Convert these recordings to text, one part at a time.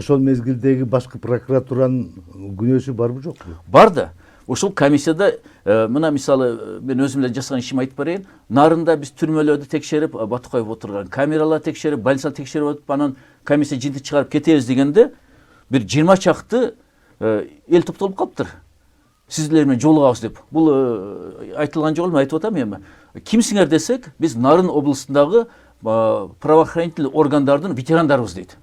Ошол мезгилдеги башкы прокуратуранын күнөөсү барбы жокпу? Бар да. Ошол комиссияда мына мисалы мен өзүм эле жасаган ишим айтып берейин. Нарында биз түрмөлөрдү текшерип, Батукаев отурган камераларды текшерип, больница текшерип атып, анан комиссия жыйынтык чыгарып кетебиз дегенде бир 20 чакты эл топтолуп калыптыр. Сиздер менен жолугабыз деп. Бул айтылган жок эле, мен айтып атам эми. Кимсиңер десек, биз Нарын областындагы правоохранительный органдардын ветерандарыбыз дейт.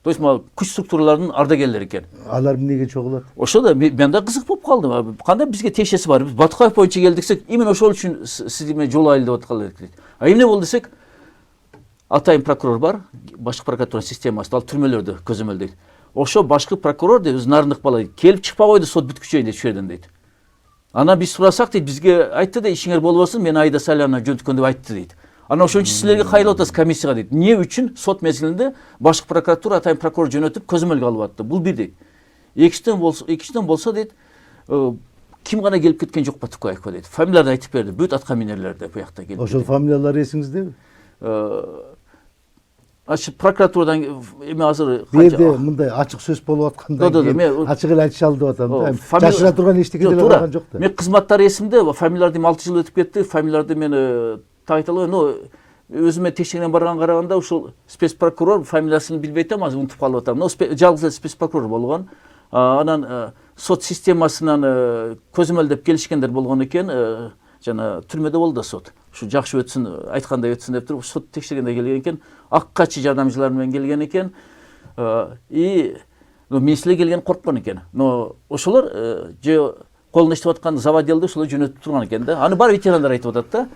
То есть күч структураларынын ардагерлери экен. Алар эмнеге чогулат? Ошо да мен да кызык болуп калдым. Кандай бизге тиешеси бар? Биз Батукаев боюнча келдиксек, именно ошол үчүн сиз менен жолугайлы деп аткалы дейт. А эмне болду десек, атайын прокурор бар, башкы прокуратура системасында, ал түрмөлөрдү көзөмөлдөйт. Ошо башкы прокурор деп биз нарындык бала келип чыкпай койду, сот бүткүчөй дейт, шерден дейт. Ана биз сурасак дейт, бизге айтты да, ишиңер болбосун, мен Айда Саляна жөнөткөн деп айтты дейт. Ана ошон үчүн силерге кайрылып атасыз комиссияга дейт. Эмне үчүн сот мезгилинде башкы прокуратура атайын прокурор жөнөтүп көзөмөлгө алып атты? Бул бир дейт. Экинчиден болсо дейт, ким гана келип кеткен жок Батукаевка дейт. Фамилияларды айтып берди, бүт аткаминерлер деп буякта келип. Ошол фамилиялар эсиңиздеби? Прокуратурадан эми азыр Бирде мындай ачык сөз болуп атканда ачык эле айтышалы деп атам да. Жашыра турган эчтеке деле калган жок да. Мен кызматтары эсимде, фамилияларды 6 жыл өтүп кетти, фамилияларды мен тайталы, өзүмө текшергенден барган караганда ушул спецпрокурор фамилиясын билбей атам, азыр унутуп калып атам. Жалгыз эле спецпрокурор болгон. Анан сот системасынан көзөмөлдөп келишкендер болгон экен, жана түрмөдө болду да сот. Ушу жакшы өтсүн, айткандай өтсүн деп туруп сот текшергенде келген экен. Ак качы жардамчылар менен келген экен. Мен силер келген корккон экен. Но ошолор же колунда иштеп аткан заводделди ошолор жөнөтүп турган экен да. Аны бар ветерандар айтып атат да.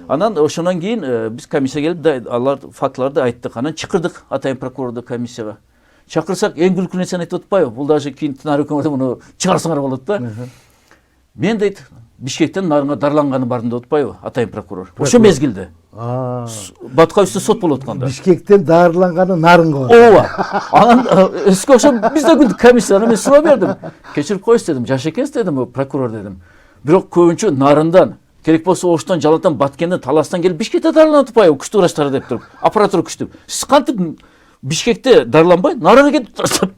Анан ошондон кийин биз комиссия келип, алар фактыларды айттык. Анан чакырдык атайын прокурорду комиссияга. Чакырсак эң күлкүлүү нерсени айтып атпайбы? Бул даже кийин тынар өкмөтү муну чыгарсаңар болот да. Мен дейт, Бишкектен Нарынга дарланганы бардым деп атпайбы атайын прокурор? Ошо мезгилде. Батукаевда сот болуп атканда. Бишкектен дарланганы Нарынга. Ооба. Анан эске ошо биз да күлдүк комиссияны, мен сурап бердим. Кечирип коюңуз дедим, жаш экенсиз дедим, прокурор дедим. Бирок көбүнчө Нарындан, керек болсо Оштон, Жалаттан, Баткенден, Таластан келип Бишкекте дарланып атпайбы, күчтүү врачтар деп туруп, аппаратура күчтүү. Сиз кантип Бишкекте дарланбай, Нарынга кетип турасыз?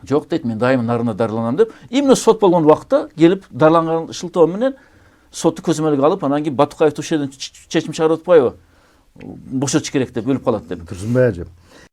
Жок дейт, мен дайыма Нарында дарланам деп. Именно сот болгон убакта келип дарланган шылтоо менен сотты көзөмөлгө алып, анан кийин Батукаевди ошол жерден чечим чыгарып атпайбы? Бошотуш керек деп, өлүп калат деп. Турсунбай ажым.